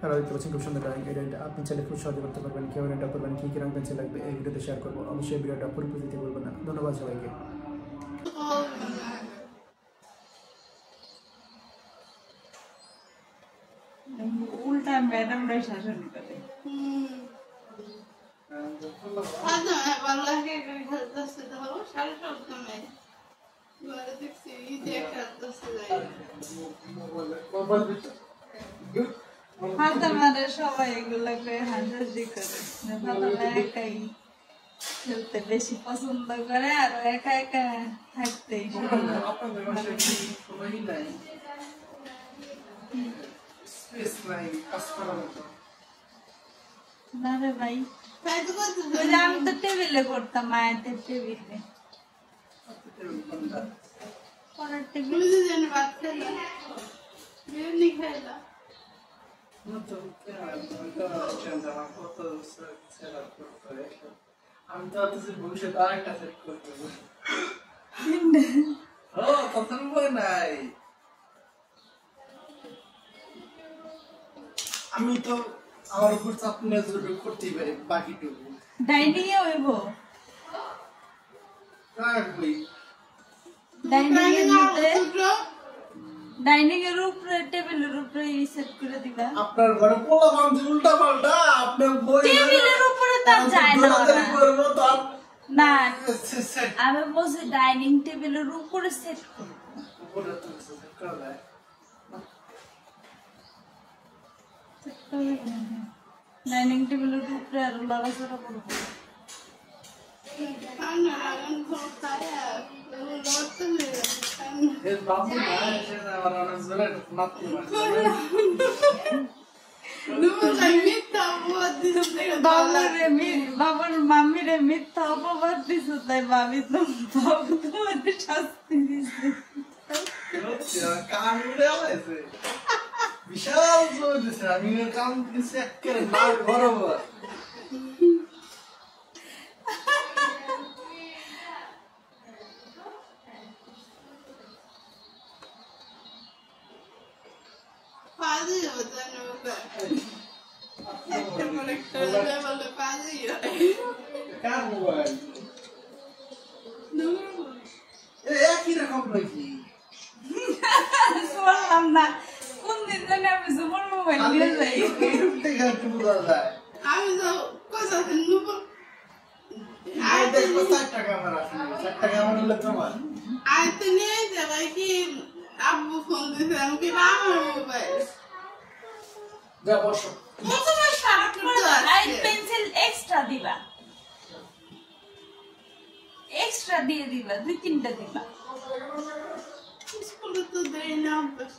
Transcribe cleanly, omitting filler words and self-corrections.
আপনারা দেখতে পাচ্ছেন খুব সুন্দর ড্রয়িং। এটা আপনি চাইলে খুব সহজে করতে পারবেন। কেউ এটা করবেন, কী কী রং পেন্সিল লাগবে এই ভিডিওতে শেয়ার করবো। অবশ্যই ভিডিওটা পুরোপুরি দিতে বলবেন না। ধন্যবাদ সবাইকে। উল্টা ম্যাডামরা শাসন করে। সবাই এগুলা করে হাসাহাসি করে। একাই খেলতে বেশি পছন্দ করে আর একা একা থাকতে না রে ভাই। আমি তো টেবিলে করতাম, মায়ের টেবিলে আমি তো ভবিষ্যৎ আরেকটা সেট করতে নাই। আমি তো আমার উপর চাপ নিয়ে করতেই পারি, বাকিটুকু ডাইনিং এ হইব। ডাইনিং এর উপরে টেবিলের উপরে সেট করে দিবা। আপনার ঘরে পোলা মানুষ উল্টা পাল্টা, আপনার বই টেবিলের উপরে তো যায় না করবো তো না। আমি বলছি ডাইনিং টেবিলের উপরে সেট করব। উপরে তো সেট করা যায়। ডাইনিং টেবিলের উপরে আর লড়াচড়া করবো। বাবার মামিরে মিথ্যা অপবাদ দিছ, তাই ভাবি তোমাদের শাস্তি দিচ্ছে। বিশাল জোর দিচ্ছে, আমি কাম দিচ্ছি একেবারে নাক বরাবর। একই রকম নাকি বললাম না কোন দিন জানি আমি জুমুর মোবাইল নিয়ে যাই। আমি তো কথা আয়তো নিয়ে যাবাই কি আব্বু ফোন দিছে আমাকে আমার মোবাইল যা বসো। পেন্সিল এক্সট্রা দিবা, এক্সট্রা দিয়ে দিবা, 2-3টা দিবা। স্কুলে তো দেয় না অভ্যাস